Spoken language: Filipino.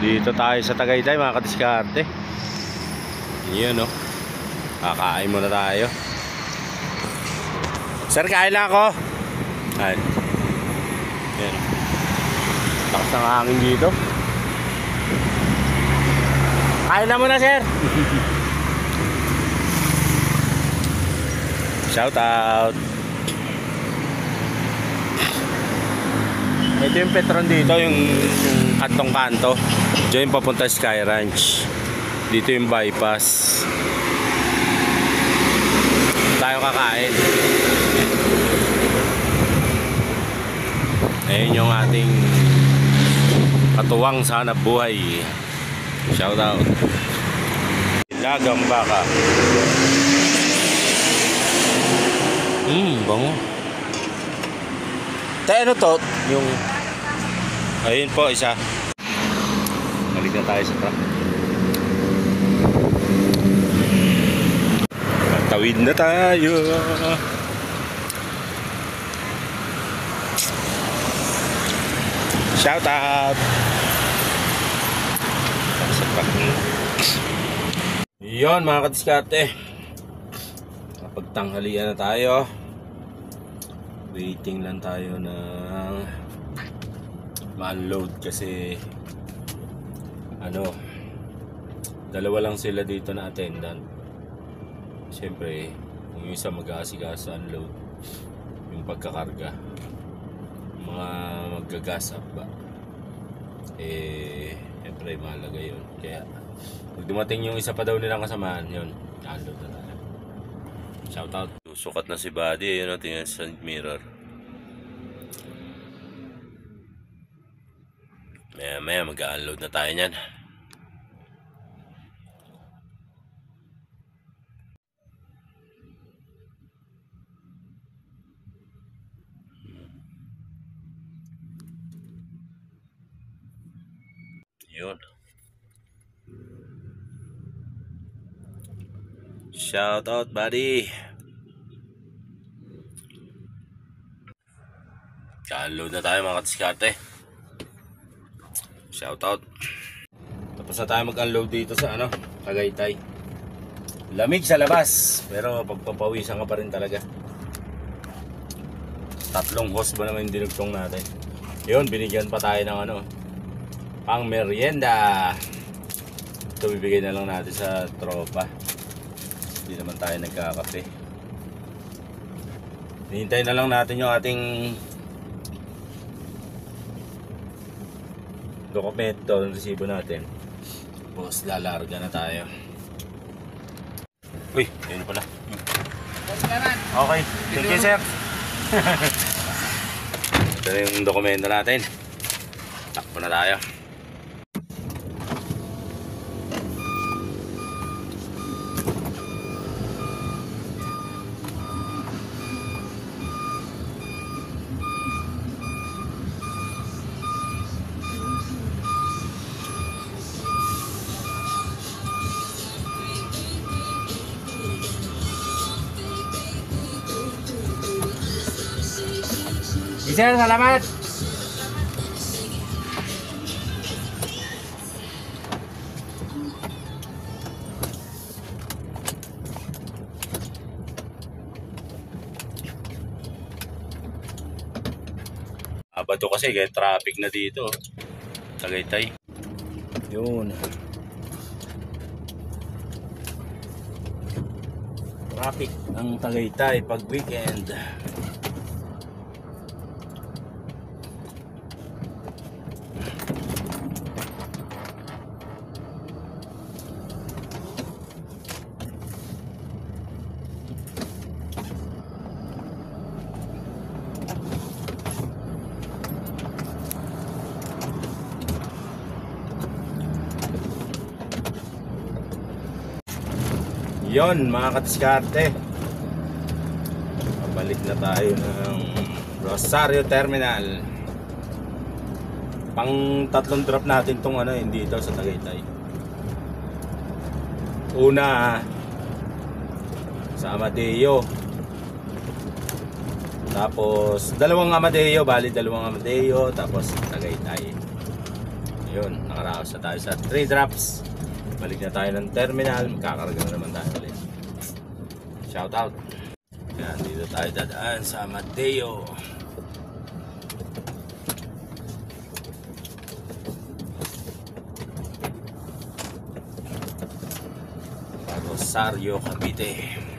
Dito tayo sa Tagaytay mga kadiskarte. Yun no. Kakain muna tayo. Sir, kain lang ako. Kain. Yan. Lakas ng hangin dito. Kain na muna, sir. Shout out. Ito yung Petron dito, yung kantong-kanto. Diyan yung papunta Sky Ranch. Dito yung bypass. Tayo kakain. Ayun yung ating katuwang sa hanap buhay. Shout out. Lagang baka. Bango. Tayo ano to? Yung ayun po, isa. Balik na tayo sa truck. Tawid na tayo. Shout out. Sa truck. Yun mga kadiskarte. Pagtanghalian na tayo. Waiting lang tayo ng ma-unload kasi ano, dalawa lang sila dito na attendant. Siyempre yung isa mag-aasikaso unload, yung pagkakarga, mga maggagas up ba, siyempre mahalaga yun. Kaya pag dumating yung isa pa daw nilang kasamahan, yun, unload na tayo. Shout out. Sukat na si Buddy. Ayun, tingnan sa mirror. Maya mag-unload na tayo nyan. Yun. Shout out, Buddy. Unload na tayo mga kadiskarte. Shout out. Tapos na tayo mag-unload dito sa ano, Tagaytay. Lamig sa labas, pero pagpapawisan ka pa rin talaga. 3 hose ba naman yung dinugtong natin. Yun, binigyan pa tayo ng ano, pang merienda. Ito bibigay na lang natin sa tropa. Hindi naman tayo nagkakape. Hintay na lang natin yung ating dokumento, yung resibo natin. Tapos lalarga na tayo. Uy, yun pala. Okay, thank you sir. Ito na yung dokumento natin. Takbo na tayo. Sir, salamat. Bato kasi kaya traffic na dito. Tagaytay. Yun. Traffic ang Tagaytay pag weekend. Yon mga kadiskarte, pabalik na tayo ng Rosario Terminal. Pang 3 drop natin tong ano, hindi dito sa Tagaytay. Una sa Amadeo, tapos 2 Amadeo, bali 2 Amadeo, tapos Tagaytay. Yun, nakaraos na tayo sa 3 drops. Balik na tayo ng terminal. Magkakarga na naman tayo ulit. Shout out. Yan, dito tayo dadaan sa Mateo. Rosario, Cavite.